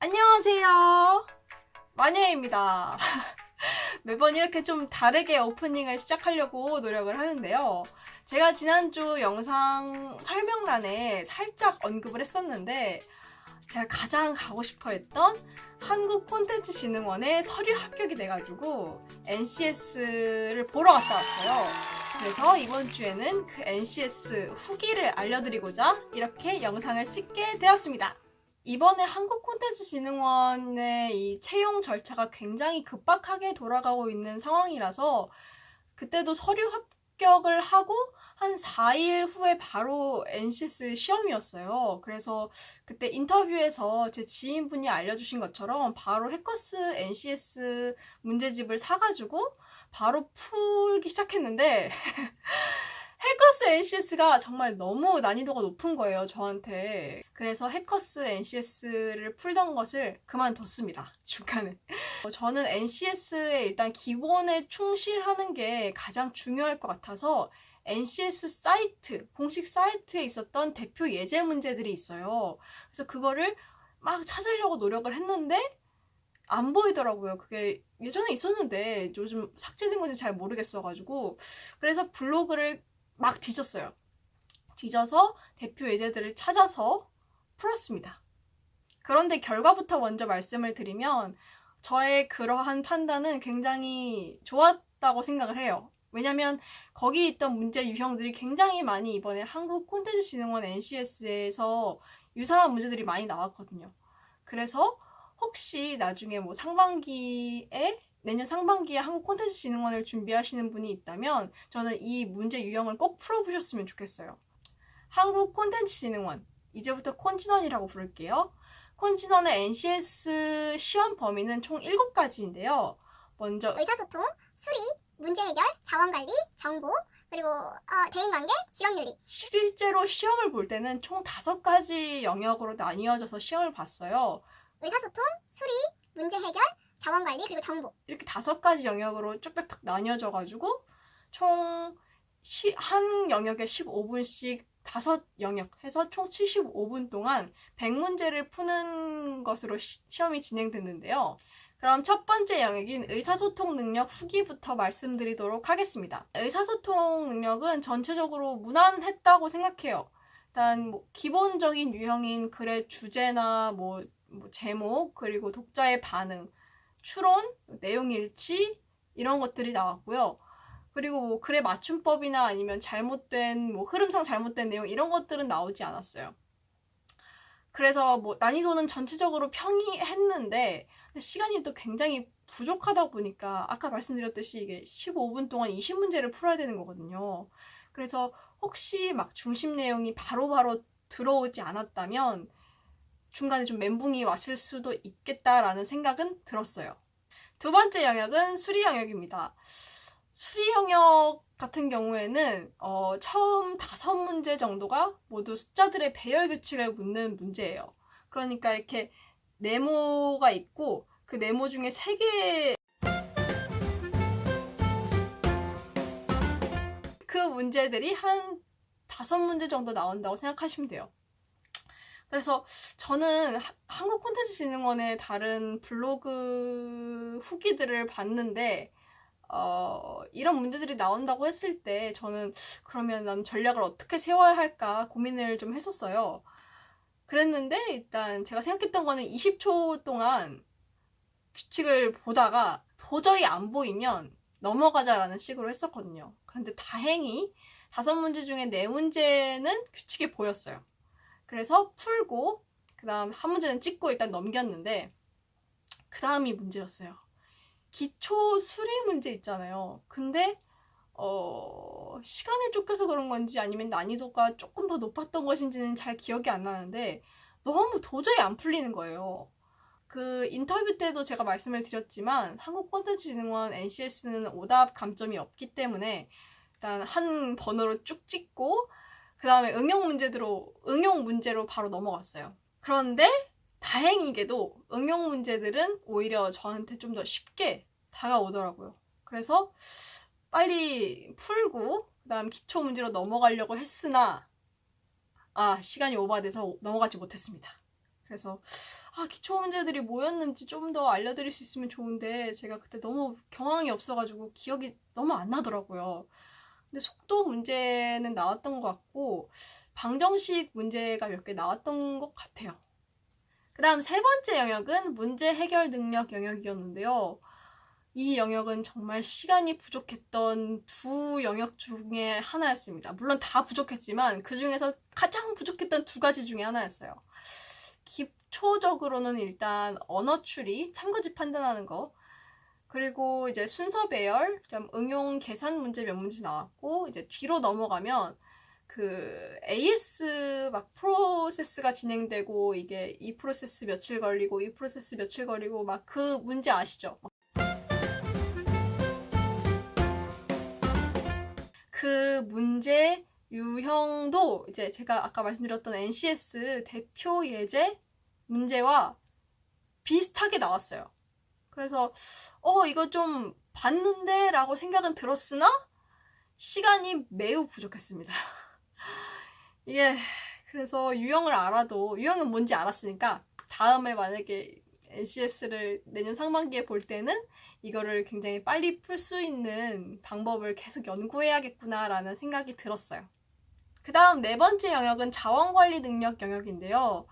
안녕하세요. 마녀입니다. 매번 이렇게 좀 다르게 오프닝을 시작하려고 노력을 하는데요. 제가 지난주 영상 설명란에 살짝 언급을 했었는데 제가 가장 가고 싶어 했던 한국콘텐츠진흥원에 서류 합격이 돼가지고 NCS를 보러 갔다 왔어요. 그래서 이번 주에는 그 NCS 후기를 알려드리고자 이렇게 영상을 찍게 되었습니다. 이번에 한국콘텐츠진흥원의 이 채용 절차가 굉장히 급박하게 돌아가고 있는 상황이라서 그때도 서류 합격을 하고 한 4일 후에 바로 NCS 시험이었어요. 그래서 그때 인터뷰에서 제 지인분이 알려주신 것처럼 바로 해커스 NCS 문제집을 사가지고 바로 풀기 시작했는데 해커스 NCS가 정말 너무 난이도가 높은 거예요, 저한테. 그래서 해커스 NCS를 풀던 것을 그만뒀습니다, 중간에. 저는 NCS에 일단 기본에 충실하는 게 가장 중요할 것 같아서 NCS 사이트, 공식 사이트에 있었던 대표 예제 문제들이 있어요. 그래서 그거를 막 찾으려고 노력을 했는데 안 보이더라고요. 그게 예전에 있었는데 요즘 삭제된 건지 잘 모르겠어가지고 그래서 블로그를 막 뒤졌어요. 뒤져서 대표 예제들을 찾아서 풀었습니다. 그런데 결과부터 먼저 말씀을 드리면 저의 그러한 판단은 굉장히 좋았다고 생각을 해요. 왜냐면 거기 있던 문제 유형들이 굉장히 많이 이번에 한국콘텐츠진흥원 NCS에서 유사한 문제들이 많이 나왔거든요. 그래서 혹시 나중에 뭐 내년 상반기에 한국콘텐츠진흥원을 준비하시는 분이 있다면 저는 이 문제 유형을 꼭 풀어보셨으면 좋겠어요. 한국콘텐츠진흥원, 이제부터 콘진원이라고 부를게요. 콘진원의 NCS 시험 범위는 총 7가지인데요. 먼저 의사소통, 수리, 문제 해결, 자원관리, 정보, 그리고 대인관계, 직업윤리. 실제로 시험을 볼 때는 총 5가지 영역으로 나뉘어져서 시험을 봤어요. 의사소통, 수리, 문제 해결, 자원관리, 그리고 정보. 이렇게 5가지 영역으로 쭉쭉쭉 나뉘어져가지고 총 한 영역에 15분씩 5영역 해서 총 75분 동안 100문제를 푸는 것으로 시험이 진행됐는데요. 그럼 첫 번째 영역인 의사소통 능력 후기부터 말씀드리도록 하겠습니다. 의사소통 능력은 전체적으로 무난했다고 생각해요. 일단 뭐 기본적인 유형인 글의 주제나 뭐 제목, 그리고 독자의 반응, 추론, 내용 일치 이런 것들이 나왔고요. 그리고 뭐 글의 맞춤법이나 아니면 잘못된 흐름상 잘못된 내용 이런 것들은 나오지 않았어요. 그래서 뭐 난이도는 전체적으로 평이했는데 시간이 또 굉장히 부족하다 보니까 아까 말씀드렸듯이 이게 15분 동안 20문제를 풀어야 되는 거거든요. 그래서 혹시 막 중심 내용이 바로바로 들어오지 않았다면 중간에 좀 멘붕이 왔을 수도 있겠다라는 생각은 들었어요. 두 번째 영역은 수리 영역입니다. 수리 영역 같은 경우에는 처음 5문제 정도가 모두 숫자들의 배열 규칙을 묻는 문제예요. 그러니까 이렇게 네모가 있고 그 네모 중에 3개 그 문제들이 한 5문제 정도 나온다고 생각하시면 돼요. 그래서 저는 한국콘텐츠진흥원의 다른 블로그 후기들을 봤는데 이런 문제들이 나온다고 했을 때 저는 그러면 난 전략을 어떻게 세워야 할까 고민을 좀 했었어요. 그랬는데 일단 제가 생각했던 거는 20초 동안 규칙을 보다가 도저히 안 보이면 넘어가자라는 식으로 했었거든요. 그런데 다행히 5문제 중에 4문제는 규칙이 보였어요. 그래서 풀고 그 다음 한 문제는 찍고 일단 넘겼는데 그 다음이 문제였어요. 기초 수리 문제 있잖아요. 근데 시간에 쫓겨서 그런 건지 아니면 난이도가 조금 더 높았던 것인지는 잘 기억이 안 나는데 너무 도저히 안 풀리는 거예요. 그 인터뷰 때도 제가 말씀을 드렸지만 한국콘텐츠진흥원 NCS는 오답 감점이 없기 때문에 일단 한 번호로 쭉 찍고 그 다음에 응용 문제로 바로 넘어갔어요. 그런데 다행히게도 응용 문제들은 오히려 저한테 좀 더 쉽게 다가오더라고요. 그래서 빨리 풀고 그 다음 기초 문제로 넘어가려고 했으나 시간이 오버돼서 넘어가지 못했습니다. 그래서 기초 문제들이 뭐였는지 좀 더 알려드릴 수 있으면 좋은데 제가 그때 너무 경황이 없어가지고 기억이 너무 안 나더라고요. 근데 속도 문제는 나왔던 것 같고 방정식 문제가 몇 개 나왔던 것 같아요. 그 다음 세 번째 영역은 문제 해결 능력 영역이었는데요. 이 영역은 정말 시간이 부족했던 두 영역 중에 하나였습니다. 물론 다 부족했지만 그 중에서 가장 부족했던 두 가지 중에 하나였어요. 기초적으로는 일단 언어 추리, 참고지 판단하는 거, 그리고 이제 순서 배열, 응용 계산 문제 몇 문제 나왔고, 이제 뒤로 넘어가면 그 AS 막 프로세스가 진행되고 이게 이 프로세스 며칠 걸리고 이 프로세스 며칠 걸리고 막 그 문제 아시죠? 그 문제 유형도 이제 제가 아까 말씀드렸던 NCS 대표 예제 문제와 비슷하게 나왔어요. 그래서 이거 좀 봤는데 라고 생각은 들었으나 시간이 매우 부족했습니다. 이게 그래서 유형을 알아도 유형은 뭔지 알았으니까 다음에 만약에 NCS를 내년 상반기에 볼 때는 이거를 굉장히 빨리 풀 수 있는 방법을 계속 연구해야겠구나라는 생각이 들었어요. 그 다음 네 번째 영역은 자원관리 능력 영역인데요.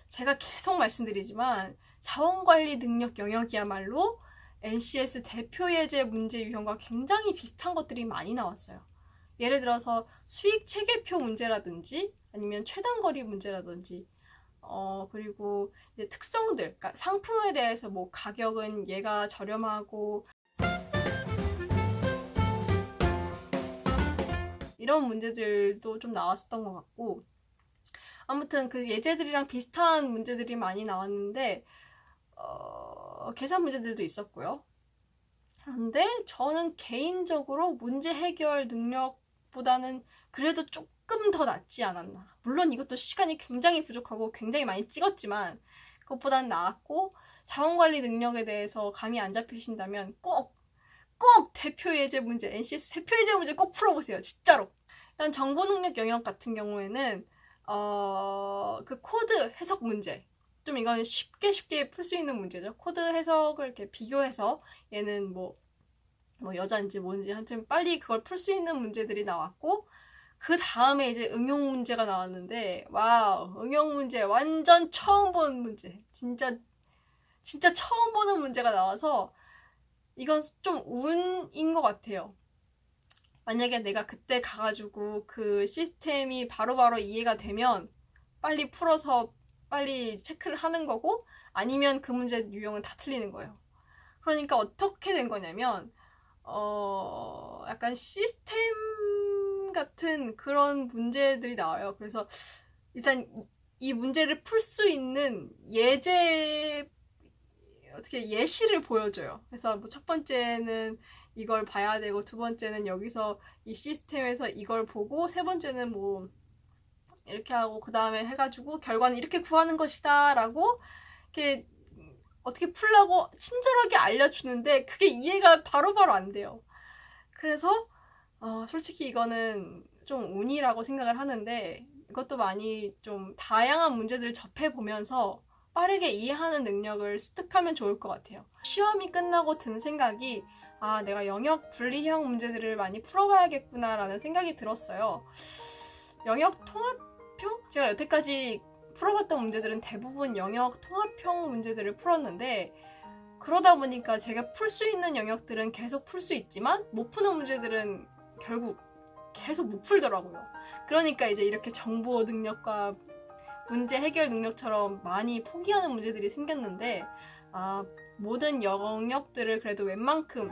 제가 계속 말씀드리지만 자원관리 능력 영역이야말로 NCS 대표 예제 문제 유형과 굉장히 비슷한 것들이 많이 나왔어요. 예를 들어서 수익 체계표 문제라든지 아니면 최단거리 문제라든지 그리고 이제 특성들, 그러니까 상품에 대해서 뭐 가격은 얘가 저렴하고 이런 문제들도 좀 나왔었던 것 같고, 아무튼 그 예제들이랑 비슷한 문제들이 많이 나왔는데 계산 문제들도 있었고요. 그런데 저는 개인적으로 문제 해결 능력보다는 그래도 조금 더 낫지 않았나. 물론 이것도 시간이 굉장히 부족하고 굉장히 많이 찍었지만 그것보다는 나았고, 자원관리 능력에 대해서 감이 안 잡히신다면 꼭 대표 예제 문제, NCS 대표 예제 문제 꼭 풀어보세요. 진짜로. 일단 정보 능력 영역 같은 경우에는 그 코드 해석 문제, 좀 이건 쉽게 풀 수 있는 문제죠. 코드 해석을 이렇게 비교해서 얘는 뭐 여자인지 뭔지 하여튼 빨리 그걸 풀 수 있는 문제들이 나왔고, 그 다음에 이제 응용 문제가 나왔는데, 와우, 응용 문제 완전 처음 보는 문제, 진짜 처음 보는 문제가 나와서 이건 좀 운인 것 같아요. 만약에 내가 그때 가가지고 그 시스템이 바로바로 이해가 되면 빨리 풀어서 빨리 체크를 하는 거고, 아니면 그 문제 유형은 다 틀리는 거예요. 그러니까 어떻게 된 거냐면 약간 시스템 같은 그런 문제들이 나와요. 그래서 일단 이 문제를 풀 수 있는 예시를 보여줘요. 그래서 뭐 첫 번째는 이걸 봐야 되고, 두 번째는 여기서 이 시스템에서 이걸 보고, 세 번째는 뭐 이렇게 하고, 그 다음에 해가지고 결과는 이렇게 구하는 것이다 라고 이렇게 어떻게 풀라고 친절하게 알려주는데 그게 이해가 바로바로 안 돼요. 그래서 솔직히 이거는 좀 운이라고 생각을 하는데, 이것도 많이 좀 다양한 문제들을 접해보면서 빠르게 이해하는 능력을 습득하면 좋을 것 같아요. 시험이 끝나고 든 생각이, 내가 영역 분리형 문제들을 많이 풀어봐야겠구나 라는 생각이 들었어요. 영역 통합형? 제가 여태까지 풀어봤던 문제들은 대부분 영역 통합형 문제들을 풀었는데, 그러다 보니까 제가 풀 수 있는 영역들은 계속 풀 수 있지만 못 푸는 문제들은 결국 계속 못 풀더라고요. 그러니까 이제 이렇게 정보 능력과 문제 해결 능력처럼 많이 포기하는 문제들이 생겼는데, 모든 영역들을 그래도 웬만큼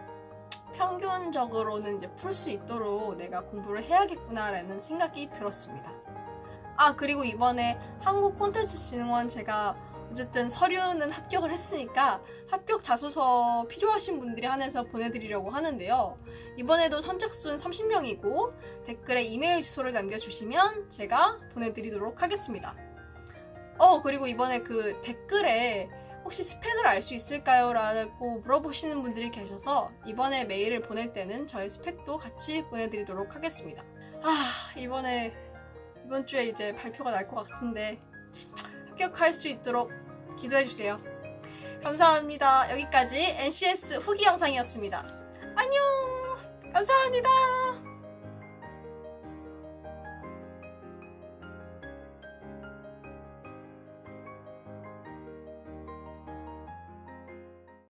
평균적으로는 이제 풀 수 있도록 내가 공부를 해야겠구나라는 생각이 들었습니다. 그리고 이번에 한국콘텐츠진흥원 제가 어쨌든 서류는 합격을 했으니까 합격 자소서 필요하신 분들이 한해서 보내드리려고 하는데요. 이번에도 선착순 30명이고 댓글에 이메일 주소를 남겨주시면 제가 보내드리도록 하겠습니다. 그리고 이번에 그 댓글에 혹시 스펙을 알 수 있을까요? 라고 물어보시는 분들이 계셔서 이번에 메일을 보낼 때는 저의 스펙도 같이 보내드리도록 하겠습니다. 이번 주에 이제 발표가 날 것 같은데 합격할 수 있도록 기도해주세요. 감사합니다. 여기까지 NCS 후기 영상이었습니다. 안녕! 감사합니다.